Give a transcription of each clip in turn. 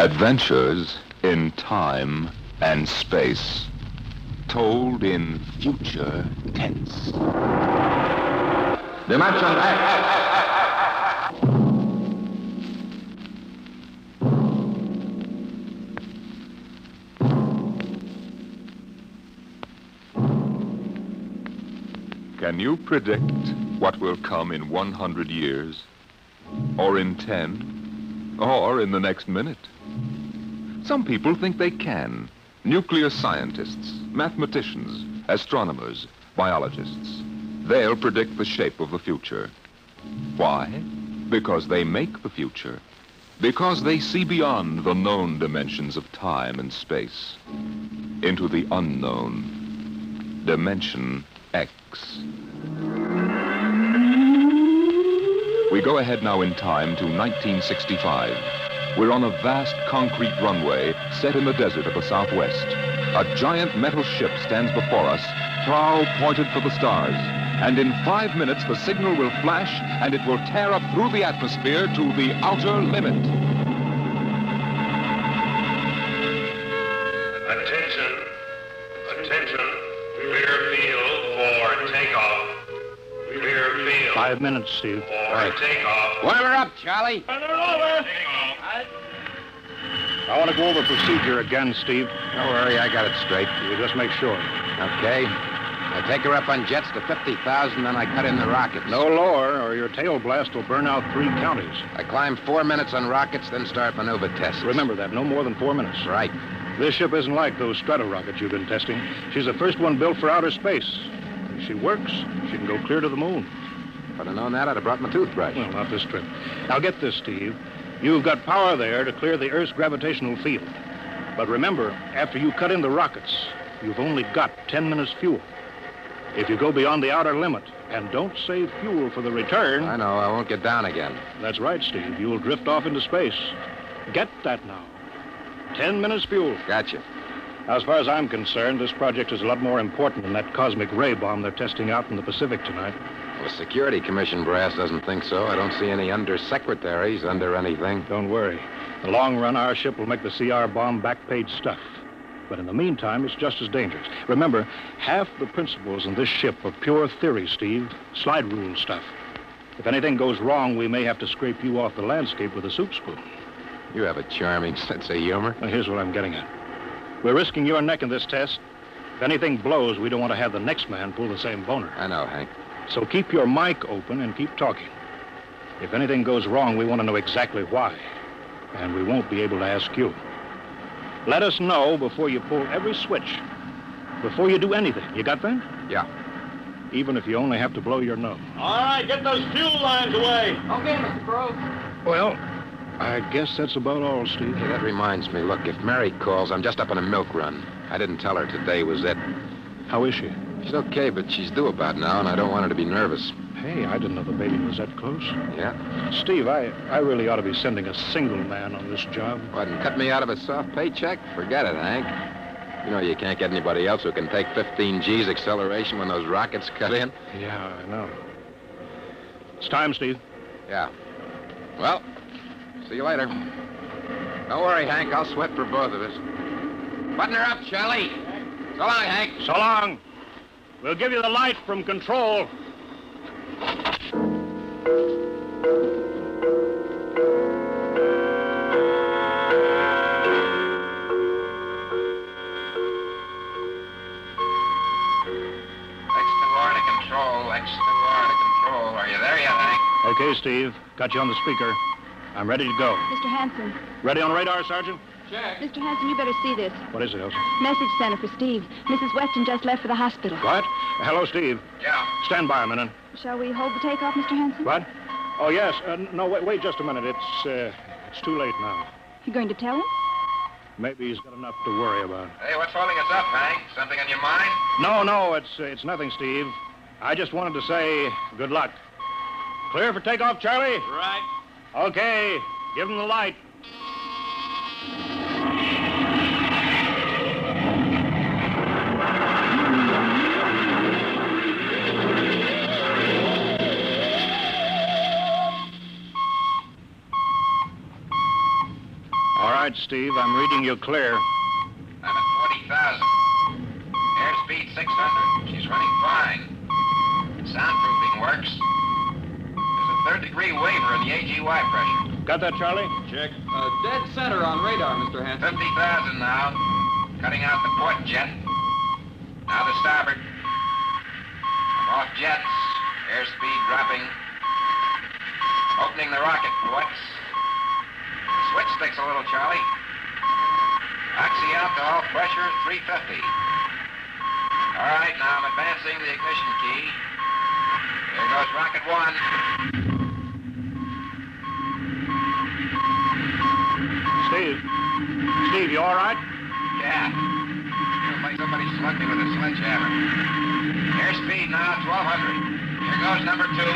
Adventures in time and space, told in future tense. Dimension X. Can you predict what will come in 100 years? Or in 10? Or in the next minute? Some people think they can. Nuclear scientists, mathematicians, astronomers, biologists. They'll predict the shape of the future. Why? Because they make the future. Because they see beyond the known dimensions of time and space into the unknown. Dimension X. We go ahead now in time to 1965. We're on a vast concrete runway set in the desert of the Southwest. A giant metal ship stands before us, prow pointed for the stars. And in 5 minutes, the signal will flash, and it will tear up through the atmosphere to the outer limit. Attention. Attention. Clear field for takeoff. Clear field. 5 minutes, Steve. For takeoff. Warm her up, Charlie. I want to go over procedure again, Steve. Don't worry, I got it straight. You just make sure. Okay. I take her up on jets to 50,000, then I cut in the rockets. No lower, or your tail blast will burn out 3 counties. I climb 4 minutes on rockets, then start maneuver tests. Remember that, no more than 4 minutes. Right. This ship isn't like those strato rockets you've been testing. She's the first one built for outer space. If she works, she can go clear to the moon. If I'd have known that, I'd have brought my toothbrush. Well, not this trip. Now get this, Steve. You've got power there to clear the Earth's gravitational field. But remember, after you cut in the rockets, you've only got 10 minutes fuel. If you go beyond the outer limit and don't save fuel for the return... I know, I won't get down again. That's right, Steve. You'll drift off into space. Get that now. 10 minutes fuel. Gotcha. Now, as far as I'm concerned, this project is a lot more important than that cosmic ray bomb they're testing out in the Pacific tonight. The Security Commission brass doesn't think so. I don't see any undersecretaries under anything. Don't worry. In the long run, our ship will make the CR bomb back-page stuff. But in the meantime, it's just as dangerous. Remember, half the principles in this ship are pure theory, Steve. Slide rule stuff. If anything goes wrong, we may have to scrape you off the landscape with a soup spoon. You have a charming sense of humor. Now, here's what I'm getting at. We're risking your neck in this test. If anything blows, we don't want to have the next man pull the same boner. I know, Hank. So keep your mic open and keep talking. If anything goes wrong, we want to know exactly why. And we won't be able to ask you. Let us know before you pull every switch. Before you do anything. You got that? Yeah. Even if you only have to blow your nose. All right, get those fuel lines away. Okay, Mr. Grove. Well, I guess that's about all, Steve. Hey, that reminds me. Look, if Mary calls, I'm just up on a milk run. I didn't tell her today was it. How is she? She's okay, but she's due about now, and I don't want her to be nervous. Hey, I didn't know the baby was that close. Yeah? Steve, I really ought to be sending a single man on this job. What, and cut me out of a soft paycheck? Forget it, Hank. You know you can't get anybody else who can take 15 G's acceleration when those rockets cut in. Yeah, I know. It's time, Steve. Yeah. Well, see you later. Don't worry, Hank. I'll sweat for both of us. Button her up, Charlie. So long, Hank. So long. We'll give you the light from control. X2R to control. X2R to control. Are you there yet, Hank? Okay, Steve. Got you on the speaker. I'm ready to go. Mr. Hanson. Ready on radar, Sergeant? Mr. Hanson, you better see this. What is it, Elsa? Message center for Steve. Mrs. Weston just left for the hospital. What? Hello, Steve. Yeah. Stand by a minute. Shall we hold the takeoff, Mr. Hanson? What? Oh, yes. No, wait just a minute. It's too late now. You going to tell him? Maybe he's got enough to worry about. Hey, what's holding us up, Hank? Something on your mind? No, it's nothing, Steve. I just wanted to say good luck. Clear for takeoff, Charlie? Right. Okay. Give him the light. All right, Steve. I'm reading you clear. I'm at 40,000. Airspeed 600. She's running fine. Soundproofing works. There's a third-degree waiver in the AGY pressure. Got that, Charlie? Check. Dead center on radar, Mr. Hanson. 50,000 now. Cutting out the port jet. Now the starboard. I'm off jets. Airspeed dropping. Opening the rocket ports. Switch sticks a little, Charlie. Oxy-alcohol pressure 350. All right, now I'm advancing the ignition key. There goes rocket one. Steve, you all right? Yeah. Feels like somebody slugged me with a sledgehammer. Airspeed now 1,200. Here goes number two.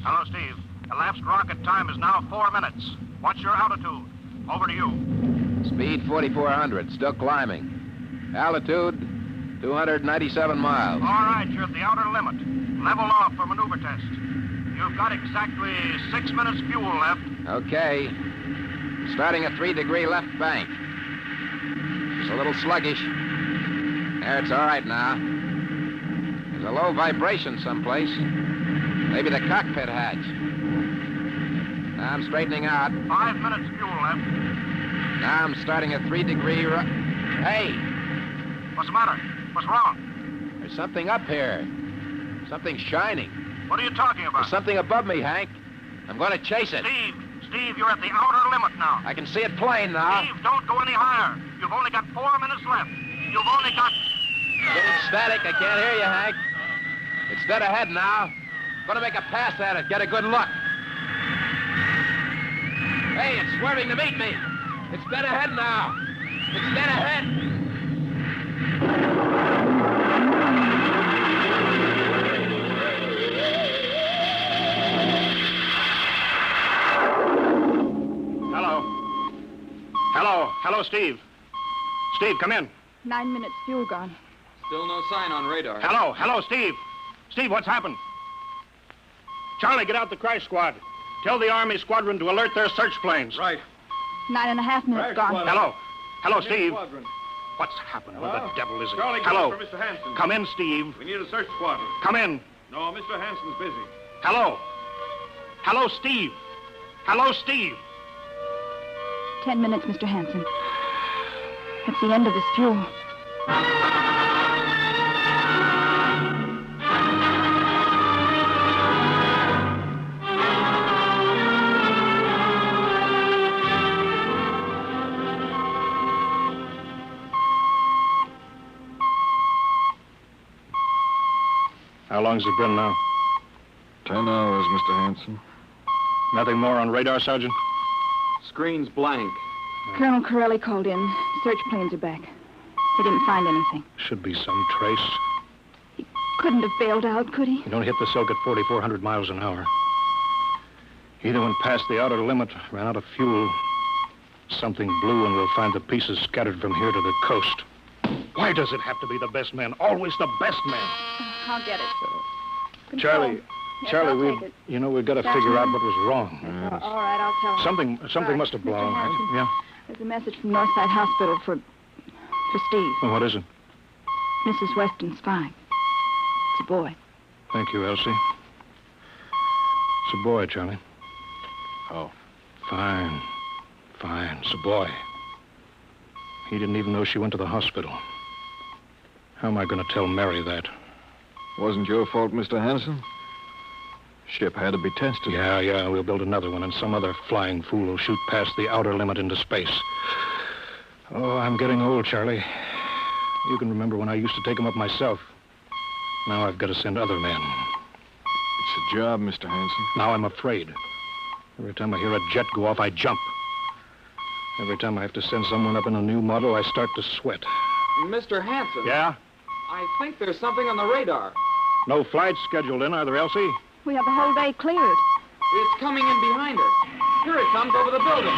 Hello, Steve. Elapsed rocket time is now 4 minutes. What's your altitude? Over to you. Speed 4,400. Still climbing. Altitude 297 miles. All right, you're at the outer limit. Level off for maneuver test. You've got exactly 6 minutes fuel left. Okay. Starting a 3-degree left bank. It's a little sluggish. There, it's all right now. There's a low vibration someplace. Maybe the cockpit hatch. Now I'm straightening out. 5 minutes fuel left. Now I'm starting a 3-degree Hey! What's the matter? What's wrong? There's something up here. Something shining. What are you talking about? There's something above me, Hank. I'm going to chase it. Steve, you're at the outer limit now. I can see it plain now. Steve, don't go any higher. You've only got 4 minutes left. You've only got... Getting static. I can't hear you, Hank. It's dead ahead now. Going to make a pass at it. Get a good look. Hey, it's swerving to meet me. It's dead ahead now. It's dead ahead. Hello, Steve. Steve, come in. 9 minutes fuel gone. Still no sign on radar. Hello, Steve. Steve, what's happened? Charlie, get out the crash squad. Tell the Army squadron to alert their search planes. Right. 9.5 minutes gone. Hello, Steve. Squadron. What's happened? Where the devil is it? Charlie, Hello. for Mr. Hanson. Come in, Steve. We need a search squadron. Come in. No, Mr. Hanson's busy. Hello, Steve. Hello, Steve. 10 minutes, Mr. Hanson. It's the end of this fuel. How long's it been now? 10 hours, Mr. Hanson. Nothing more on radar, Sergeant? Screen's blank. Colonel Corelli called in. Search planes are back. He didn't find anything. Should be some trace. Couldn't have bailed out, could he? You don't hit the silk at 4,400 miles an hour. Either went past the outer limit, ran out of fuel. Something blew, and we'll find the pieces scattered from here to the coast. Why does it have to be the best man? Always the best man. I'll get it. Control. Charlie, Yes, I'll take it. we've got to figure out what was wrong. All right, I'll tell him. Something Right. must have blown. Mr. Hanson. Yeah? There's a message from Northside Hospital for Steve. Well, what is it? Mrs. Weston's fine. It's a boy. Thank you, Elsie. It's a boy, Charlie. Oh. Fine. It's a boy. He didn't even know she went to the hospital. How am I going to tell Mary that? Wasn't your fault, Mr. Hanson. Ship had to be tested. Yeah, we'll build another one, and some other flying fool will shoot past the outer limit into space. Oh, I'm getting old, Charlie. You can remember when I used to take them up myself. Now I've got to send other men. It's a job, Mr. Hanson. Now I'm afraid. Every time I hear a jet go off, I jump. Every time I have to send someone up in a new model, I start to sweat. Mr. Hanson. Yeah? I think there's something on the radar. No flights scheduled in, are there, Elsie? We have the whole day cleared. It's coming in behind us. Here it comes over the building.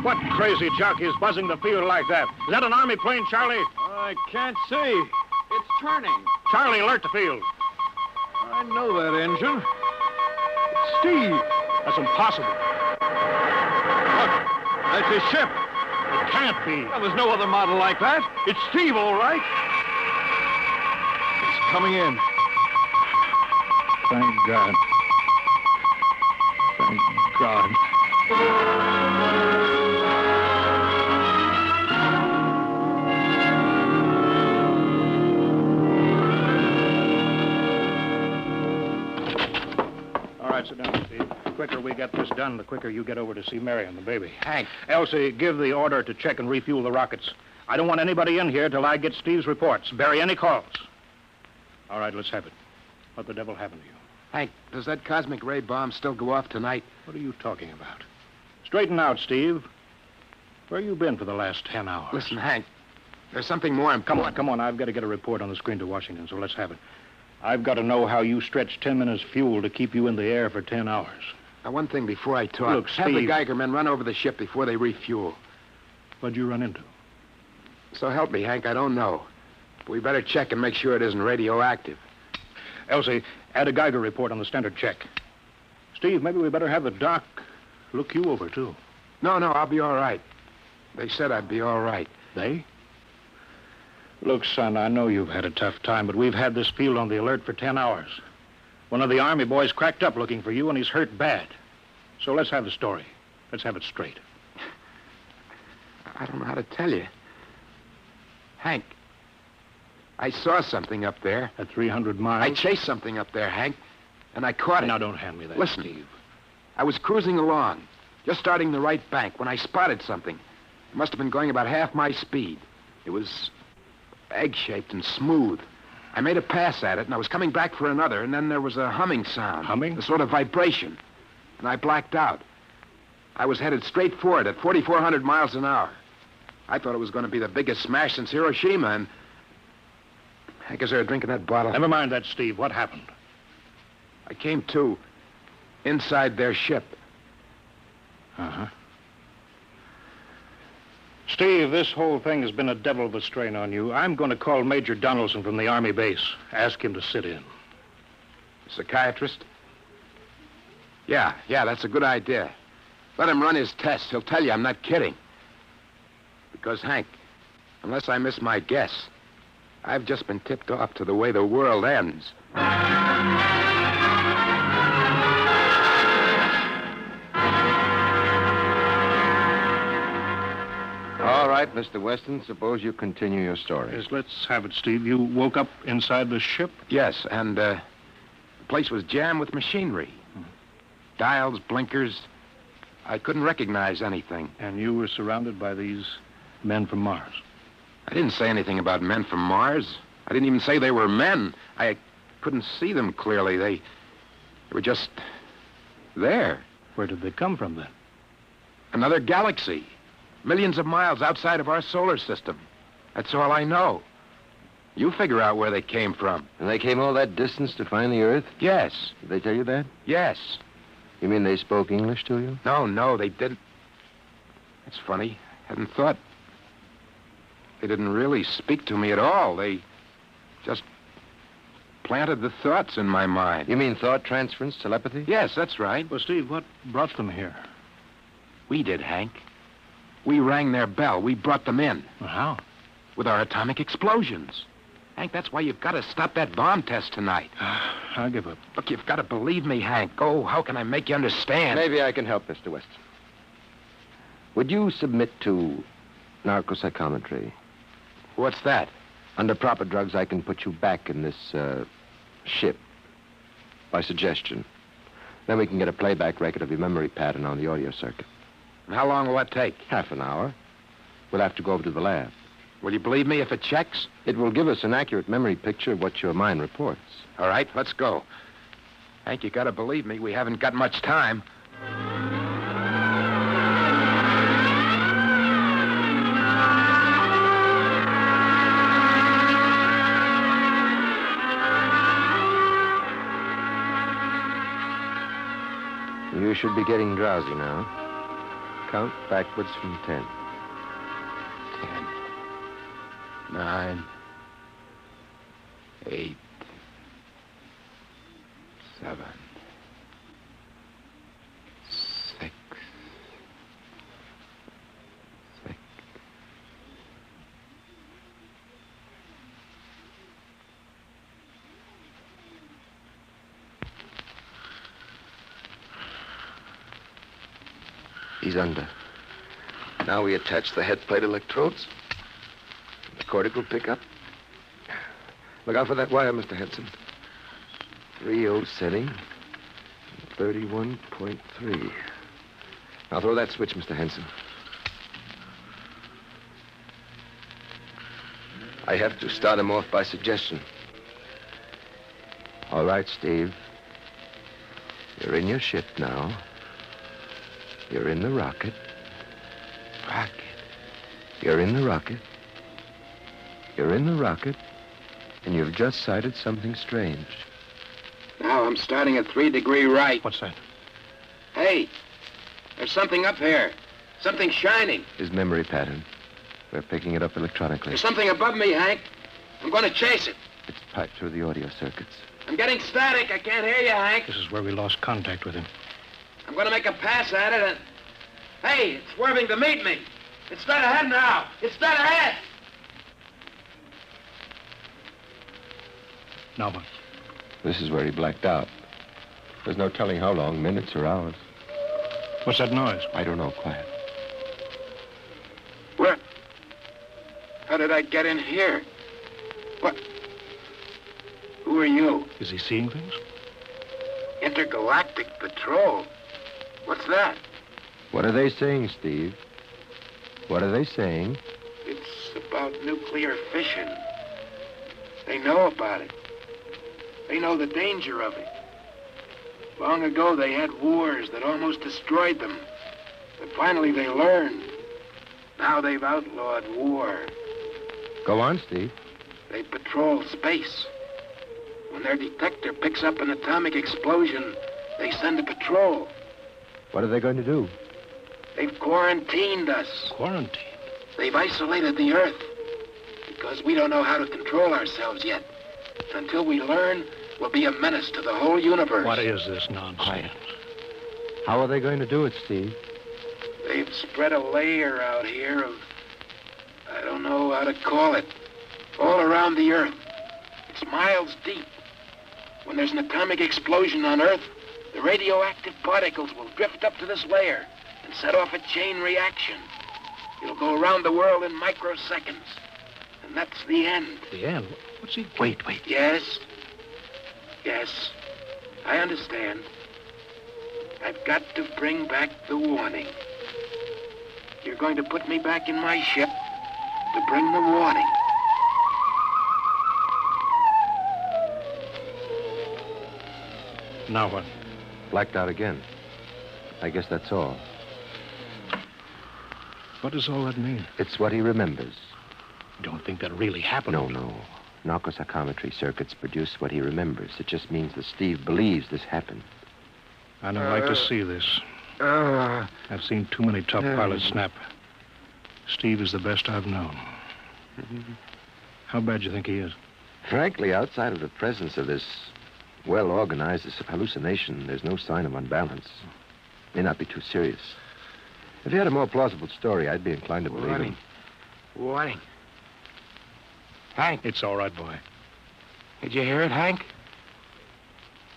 What crazy jockey is buzzing the field like that? Is that an Army plane, Charlie? I can't see. It's turning. Charlie, alert the field. I know that engine. It's Steve. That's impossible. Look, that's his ship. It can't be. Well, there's no other model like that. It's Steve, all right. It's coming in. Thank God. Thank God. All right, sit down, Steve. The quicker we get this done, the quicker you get over to see Mary and the baby. Hank. Elsie, give the order to check and refuel the rockets. I don't want anybody in here till I get Steve's reports. Bury any calls. All right, let's have it. What the devil happened to you? Hank, does that cosmic ray bomb still go off tonight? What are you talking about? Straighten out, Steve. Where you been for the last 10 hours? Listen, Hank, there's something more important. Come on. I've got to get a report on the screen to Washington, so let's have it. I've got to know how you stretched 10 minutes fuel to keep you in the air for 10 hours. Now, one thing before I talk. Look, have the Steve. Geiger men run over the ship before they refuel. What'd you run into? So help me, Hank, I don't know. But we better check and make sure it isn't radioactive. Elsie, add a Geiger report on the standard check. Steve, maybe we better have the doc look you over, too. No, I'll be all right. They said I'd be all right. They? Look, son, I know you've had a tough time, but we've had this field on the alert for 10 hours. One of the Army boys cracked up looking for you, and he's hurt bad. So let's have the story. Let's have it straight. I don't know how to tell you. Hank, I saw something up there. At 300 miles? I chased something up there, Hank, and I caught it. Now, don't hand me that, Listen, Steve. I was cruising along, just starting the right bank, when I spotted something. It must have been going about half my speed. It was egg-shaped and smooth. I made a pass at it, and I was coming back for another, and then there was a humming sound. Humming? A sort of vibration. And I blacked out. I was headed straight for it at 4,400 miles an hour. I thought it was going to be the biggest smash since Hiroshima, and... Hank, is there a drink in that bottle? Never mind that, Steve. What happened? I came to inside their ship. Uh-huh. Steve, this whole thing has been a devil of a strain on you. I'm going to call Major Donaldson from the Army base. Ask him to sit in. Psychiatrist? Yeah, that's a good idea. Let him run his tests. He'll tell you I'm not kidding. Because, Hank, unless I miss my guess, I've just been tipped off to the way the world ends. All right, Mr. Weston, suppose you continue your story. Yes, let's have it, Steve. You woke up inside the ship? Yes, and the place was jammed with machinery. Dials, blinkers. I couldn't recognize anything. And you were surrounded by these men from Mars? I didn't say anything about men from Mars. I didn't even say they were men. I couldn't see them clearly. They were just there. Where did they come from, then? Another galaxy. Millions of miles outside of our solar system. That's all I know. You figure out where they came from. And they came all that distance to find the Earth? Yes. Did they tell you that? Yes. You mean they spoke English to you? No, they didn't. That's funny. Hadn't thought. They didn't really speak to me at all. They just planted the thoughts in my mind. You mean thought transference, telepathy? Yes, that's right. Well, Steve, what brought them here? We did, Hank. We rang their bell. We brought them in. Well, how? With our atomic explosions. Hank, that's why you've got to stop that bomb test tonight. I'll give up. Look, you've got to believe me, Hank. Oh, how can I make you understand? Maybe I can help, Mr. Weston. Would you submit to narcopsychometry? What's that? Under proper drugs, I can put you back in this ship by suggestion. Then we can get a playback record of your memory pattern on the audio circuit. And how long will that take? Half an hour. We'll have to go over to the lab. Will you believe me if it checks? It will give us an accurate memory picture of what your mind reports. All right, let's go. Hank, you got to believe me. We haven't got much time. You should be getting drowsy now. Count backwards from 10. 10, 9, 8, 7, 6, 6. He's under. Now we attach the head plate electrodes. The cortical pickup. Look out for that wire, Mr. Henson. 3.0 setting. 31.3. Now throw that switch, Mr. Henson. I have to start him off by suggestion. All right, Steve. You're in your ship now. You're in the rocket. Rocket. You're in the rocket. You're in the rocket. And you've just sighted something strange. Now I'm starting at 3 degree right. What's that? Hey, there's something up here. Something shining. His memory pattern. We're picking it up electronically. There's something above me, Hank. I'm going to chase it. It's piped through the audio circuits. I'm getting static. I can't hear you, Hank. This is where we lost contact with him. I'm going to make a pass at it and... Hey, it's swerving to meet me. It's dead ahead now. It's dead ahead. Now what? This is where he blacked out. There's no telling how long, minutes or hours. What's that noise? I don't know, quiet. Where? How did I get in here? What? Who are you? Is he seeing things? Intergalactic Patrol. What's that? What are they saying, Steve? What are they saying? It's about nuclear fission. They know about it. They know the danger of it. Long ago, they had wars that almost destroyed them. But finally, they learned. Now they've outlawed war. Go on, Steve. They patrol space. When their detector picks up an atomic explosion, they send a patrol. What are they going to do? They've quarantined us. Quarantine? They've isolated the Earth. Because we don't know how to control ourselves yet. Until we learn, we'll be a menace to the whole universe. What is this nonsense? Quiet. How are they going to do it, Steve? They've spread a layer out here of... I don't know how to call it. All around the Earth. It's miles deep. When there's an atomic explosion on Earth, the radioactive particles will drift up to this layer and set off a chain reaction. It'll go around the world in microseconds. And that's the end. The end? What's he... Wait. Yes. Yes. I understand. I've got to bring back the warning. You're going to put me back in my ship to bring the warning. Now what? Blacked out again. I guess that's all. What does all that mean? It's what he remembers. You don't think that really happened? No. Narcopsychometry circuits produce what he remembers. It just means that Steve believes this happened. I don't like to see this. I've seen too many top pilots snap. Steve is the best I've known. How bad do you think he is? Frankly, outside of the presence of this well-organized hallucination, there's no sign of unbalance. May not be too serious. If he had a more plausible story, I'd be inclined to believe him. Warning. Hank. It's all right, boy. Did you hear it, Hank?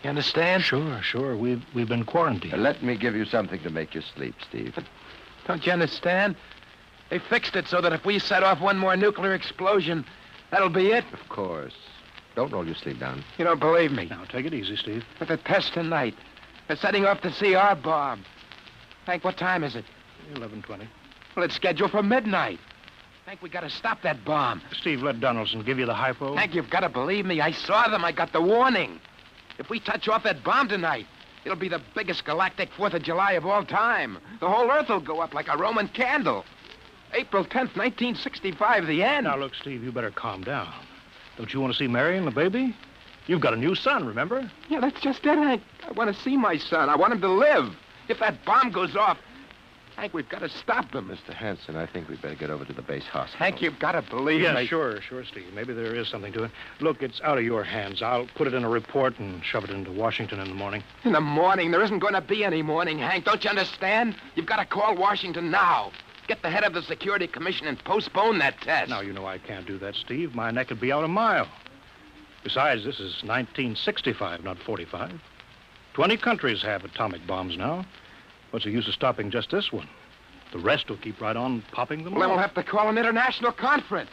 You understand? Sure. We've been quarantined. Let me give you something to make you sleep, Steve. But don't you understand? They fixed it so that if we set off one more nuclear explosion, that'll be it. Of course. Don't roll your sleeve down. You don't believe me. Now, take it easy, Steve. But the test tonight. They're setting off the CR bomb. Hank, what time is it? 11:20. Well, it's scheduled for midnight. Hank, we gotta stop that bomb. Steve, let Donaldson give you the hypo. Hank, you've gotta believe me. I saw them. I got the warning. If we touch off that bomb tonight, it'll be the biggest galactic 4th of July of all time. The whole Earth will go up like a Roman candle. April 10th, 1965, the end. Now, look, Steve, you better calm down. Don't you want to see Mary and the baby? You've got a new son, remember? Yeah, that's just it, Hank. I want to see my son. I want him to live. If that bomb goes off... Hank, we've got to stop them. Mr. Hanson, I think we'd better get over to the base hospital. Hank, you've got to believe Yeah, me. sure, Steve. Maybe there is something to it. Look, it's out of your hands. I'll put it in a report and shove it into Washington in the morning. In the morning? There isn't going to be any morning, Hank. Don't you understand? You've got to call Washington now. Get the head of the Security Commission and postpone that test. Now, you know I can't do that, Steve. My neck would be out a mile. Besides, this is 1965, not 45. 20 countries have atomic bombs now. What's the use of stopping just this one? The rest will keep right on popping them Well, then off. we'll have to call an international conference.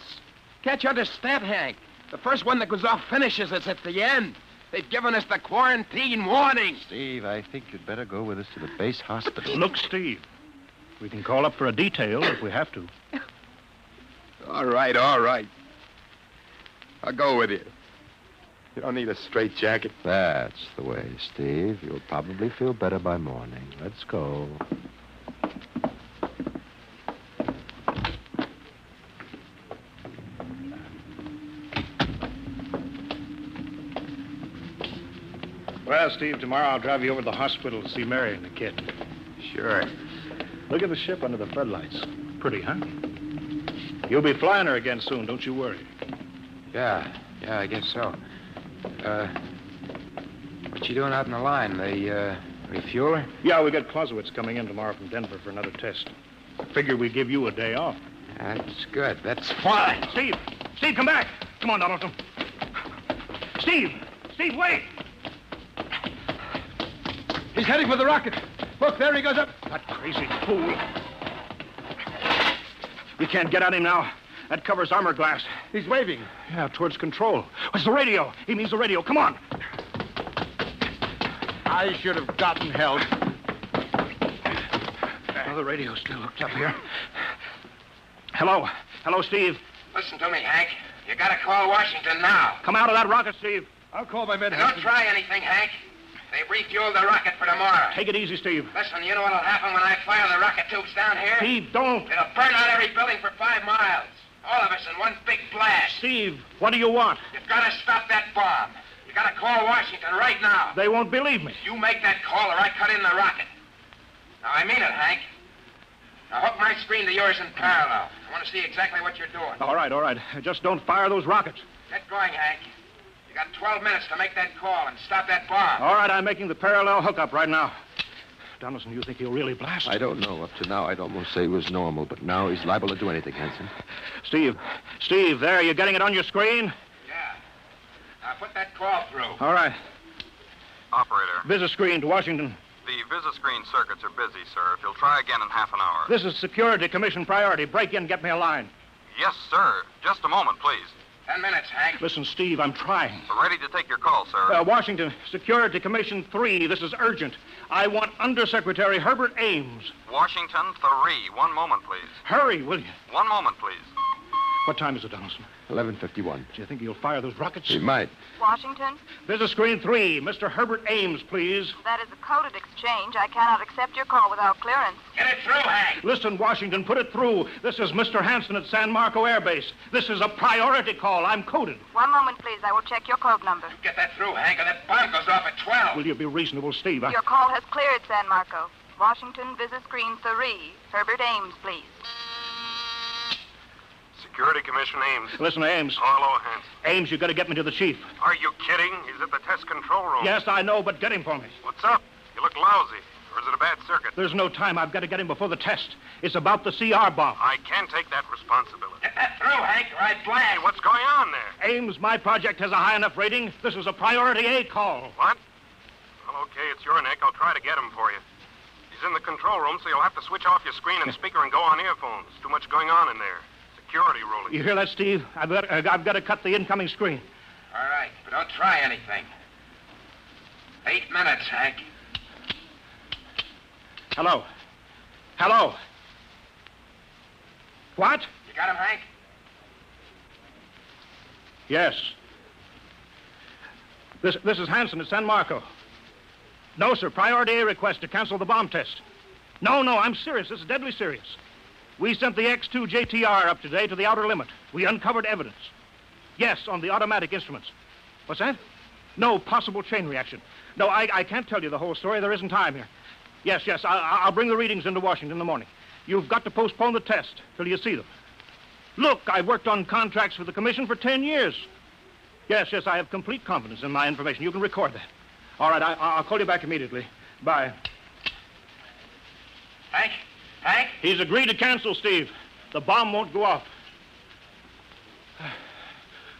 Can't you understand, Hank? The first one that goes off finishes us at the end. They've given us the quarantine warning. Steve, I think you'd better go with us to the base hospital. Look, Steve, we can call up for a detail if we have to. All right, all right. I'll go with you. You don't need a straitjacket. That's the way, Steve. You'll probably feel better by morning. Let's go. Well, Steve, tomorrow I'll drive you over to the hospital to see Mary and the kid. Sure. Look at the ship under the floodlights. Pretty, huh? You'll be flying her again soon, don't you worry. Yeah, I guess so. What you doing out in the line? They, refuel her? Yeah, we got Clausewitz coming in tomorrow from Denver for another test. Figure we give you a day off. That's good. That's fine. Steve! Steve, come back! Come on, Donaldson. Steve! Steve, wait! He's heading for the rocket. Look, there he goes up. That crazy fool. We can't get at him now. That covers armor glass. He's waving. Yeah, towards control. What's the radio? He means the radio. Come on. I should have gotten help. Oh, the radio's still hooked up here. Hello. Hello, Steve. Listen to me, Hank. You gotta call Washington now. Come out of that rocket, Steve. I'll call my men. Don't try anything, Hank. They've refueled the rocket for tomorrow. Take it easy, Steve. Listen, you know what'll happen when I fire the rocket tubes down here? Steve, don't. It'll burn out every building for 5 miles. All of us in one big blast. Steve, what do you want? You've got to stop that bomb. You got to call Washington right now. They won't believe me. You make that call or I cut in the rocket. Now, I mean it, Hank. Now, hook my screen to yours in parallel. I want to see exactly what you're doing. All right. Just don't fire those rockets. Get going, Hank. You got 12 minutes to make that call and stop that bomb. All right, I'm making the parallel hookup right now. Donaldson, you think he'll really blast? I don't know. Up to now, I'd almost say he was normal, but now he's liable to do anything, Hanson. Steve, there, you getting it on your screen? Yeah. Now, put that call through. All right. Operator, Visit screen to Washington. the Visiscreen circuits are busy, sir. If you'll try again in half an hour. This is Security Commission priority. Break in, get me a line. Yes, sir. Just a moment, please. 10 minutes, Hank. Listen, Steve, I'm trying. We're ready to take your call, sir. Washington, Security Commission 3. This is urgent. I want Undersecretary Herbert Ames. Washington 3. 1 moment, please. Hurry, will you? 1 moment, please. What time is it, Donaldson? 11:51. Do you think he'll fire those rockets? He might. Washington, Visit screen 3. Mr. Herbert Ames, please. that is a coded exchange. I cannot accept your call without clearance. Get it through, Hank. Listen, Washington, put it through. This is Mr. Hanson at San Marco Air Base. This is a priority call. I'm coded. 1 moment, please. I will check your code number. Get that through, Hank, or that bomb goes off at 12. Will you be reasonable, Steve? Your call has cleared, San Marco. Washington, visit screen 3. Herbert Ames, please. Security Commission Ames. Listen, Ames. Hello, Hanson. Ames, you got to get me to the chief. Are you kidding? He's at the test control room. Yes, I know, but get him for me. What's up? You look lousy. Or is it a bad circuit? There's no time. I've got to get him before the test. It's about the CR bomb. I can't take that responsibility. Get that through, Hank, or I blast. Hey, what's going on there? Ames, my project has a high enough rating. This is a priority A call. What? Well, okay, it's your neck. I'll try to get him for you. He's in the control room, so you'll have to switch off your screen and speaker and go on earphones. Too much going on in there. Security ruling. You hear that, Steve? I've got to cut the incoming screen. All right, but don't try anything. 8 minutes, Hank. Hello. What? You got him, Hank? Yes. This is Hanson at San Marco. No, sir. Priority A request to cancel the bomb test. No, I'm serious. This is deadly serious. We sent the X-2 JTR up today to the outer limit. We uncovered evidence. Yes, on the automatic instruments. What's that? No possible chain reaction. No, I can't tell you the whole story. There isn't time here. Yes, I'll bring the readings into Washington in the morning. You've got to postpone the test till you see them. Look, I've worked on contracts for the commission for 10 years. Yes, I have complete confidence in my information. You can record that. All right, I'll call you back immediately. Bye. Hank? He's agreed to cancel, Steve. The bomb won't go off.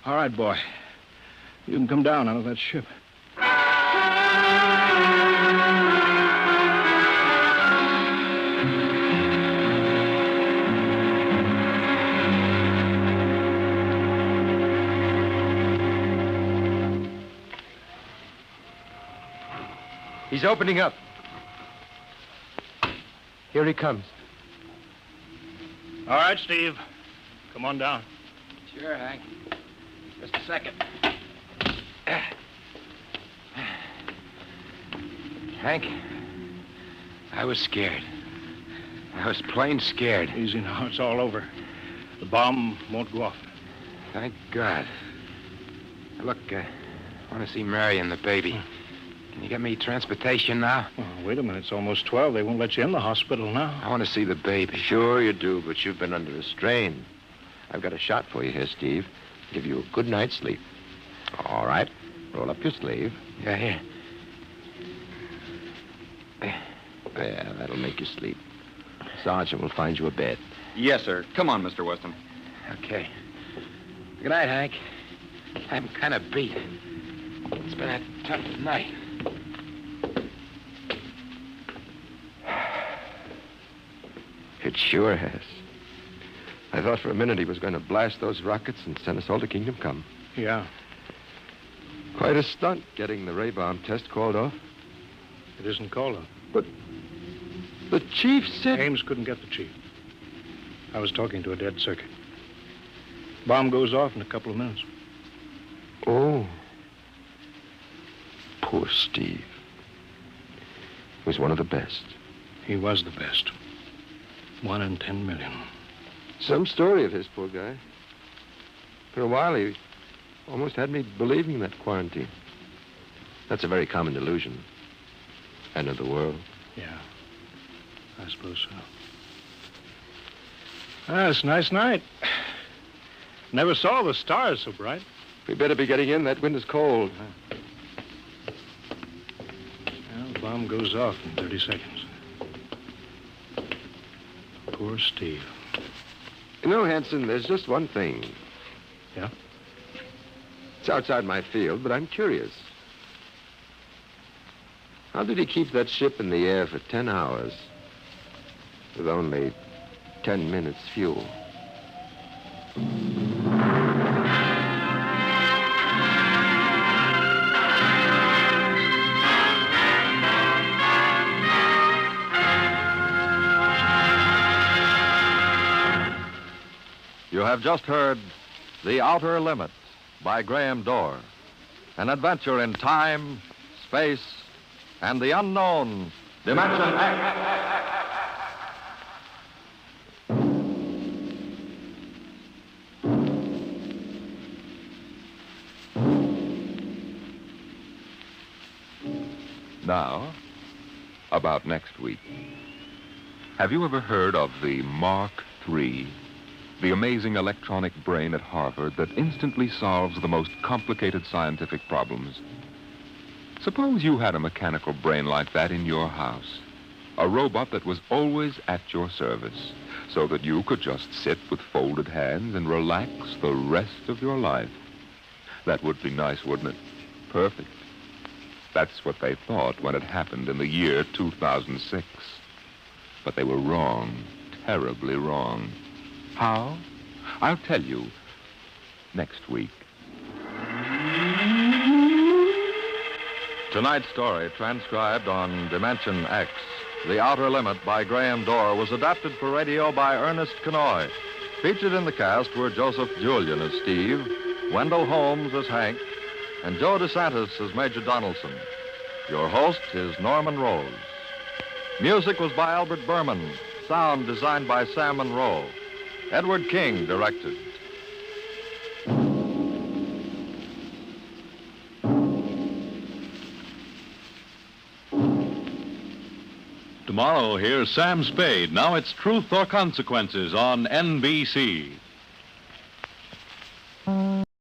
All right, boy. You can come down out of that ship. He's opening up. Here he comes. All right, Steve. Come on down. Sure, Hank. Just a second. Hank, I was scared. I was plain scared. Easy now. It's all over. The bomb won't go off. Thank God. Look, I want to see Mary and the baby. Can you get me transportation now? Oh, wait a minute. It's almost 12. They won't let you in the hospital now. I want to see the baby. Sure you do, but you've been under a strain. I've got a shot for you here, Steve. Give you a good night's sleep. All right. Roll up your sleeve. Yeah, here. There, that'll make you sleep. Sergeant will find you a bed. Yes, sir. Come on, Mr. Weston. Okay. Good night, Hank. I'm kind of beat. It's been a tough night. It sure has. I thought for a minute he was going to blast those rockets and send us all to Kingdom Come. Yeah. Quite a stunt getting the ray bomb test called off. It isn't called off. But the chief said... Ames couldn't get the chief. I was talking to a dead circuit. Bomb goes off in a couple of minutes. Oh. Poor Steve. He was one of the best. He was the best. 1 in 10 million. Some story of his, poor guy. For a while, he almost had me believing that quarantine. That's a very common delusion. End of the world. Yeah, I suppose so. Ah, it's a nice night. Never saw the stars so bright. We better be getting in. That wind is cold. Well, the bomb goes off in 30 seconds. Poor Steve. You know, Hanson, there's just one thing. Yeah? It's outside my field, but I'm curious. How did he keep that ship in the air for 10 hours with only 10 minutes fuel? You have just heard The Outer Limit by Graham Dorr, an adventure in time, space, and the unknown Dimension X. Now, about next week. Have you ever heard of the Mark III? The amazing electronic brain at Harvard that instantly solves the most complicated scientific problems. Suppose you had a mechanical brain like that in your house. A robot that was always at your service, so that you could just sit with folded hands and relax the rest of your life. That would be nice, wouldn't it? Perfect. That's what they thought when it happened in the year 2006. But they were wrong, terribly wrong. How? I'll tell you next week. Tonight's story, transcribed on Dimension X, The Outer Limit by Graham Dorr, was adapted for radio by Ernest Kenoy. Featured in the cast were Joseph Julian as Steve, Wendell Holmes as Hank, and Joe DeSantis as Major Donaldson. Your host is Norman Rose. Music was by Albert Berman. Sound designed by Sam Monroe. Edward King directed. Tomorrow, here's Sam Spade. Now it's Truth or Consequences on NBC.